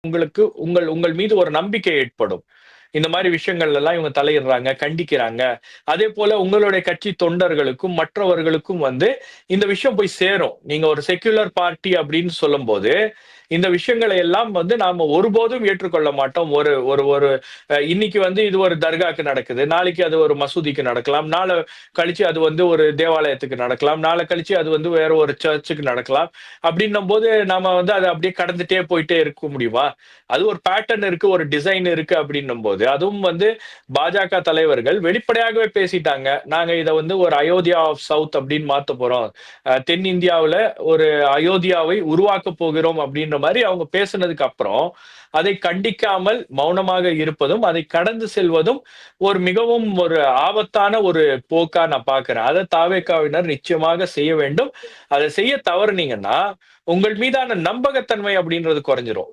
உங்களுக்கு உங்கள் உங்கள் மீது ஒரு நம்பிக்கை ஏற்படும். இந்த மாரி விஷயங்கள்ல எல்லாம் இவங்க தலையிடுறாங்க, கண்டிக்கிறாங்க. அதேபோல உங்களுடைய கட்சி தொண்டர்களுக்கும், மற்றவர்களுக்கும் வந்து இந்த விஷயம் போய் சேரும். நீங்க ஒரு செக்யுலர் பார்ட்டி அப்படின்னு சொல்லும்போது, இந்த விஷயங்களை எல்லாம் வந்து நாம ஒருபோதும் ஏற்றுக்கொள்ள மாட்டோம். ஒரு ஒரு ஒரு இன்னைக்கு வந்து இது ஒரு தர்காக்கு நடக்குது. நாளைக்கு அது ஒரு மசூதிக்கு நடக்கலாம். நாள கழிச்சு அது வந்து ஒரு தேவாலயத்துக்கு நடக்கலாம். நாள கழிச்சு அது வந்து வேற ஒரு சர்ச்சுக்கு நடக்கலாம். அப்படின்னும்போது நாம வந்து அத அப்படியே கடந்துட்டே போயிட்டே இருக்க முடியுமா? அது ஒரு பேட்டர்ன் இருக்கு, ஒரு டிசைன் இருக்கு அப்படின்னும்போது, அதுவும் வந்து பாஜக தலைவர்கள் வெளிப்படையாகவே பேசிட்டாங்க. நாங்க இத வந்து ஒரு அயோத்தியா ஆஃப் சவுத் அப்படின்னு மாத்தப் போறோம். தென்னிந்தியாவுல ஒரு அயோத்தியாவை உருவாக்கப் போகிறோம் அப்படின்ற மாரி அவங்க பேசுனதுக்கு அப்புறம், அதை கண்டிக்காமல் மௌனமாக இருப்பதும், அதை கடந்து செல்வதும் ஒரு மிகவும் ஒரு ஆபத்தான ஒரு போக்கா நான் பார்க்கிறேன். அத தாவேக்காவினர் நிச்சயமாக செய்ய வேண்டும். அத செய்ய தவறுனீங்கன்னா, உங்கள் மீதான நம்பகத்தன்மை அப்படின்றது குறைஞ்சிரும்.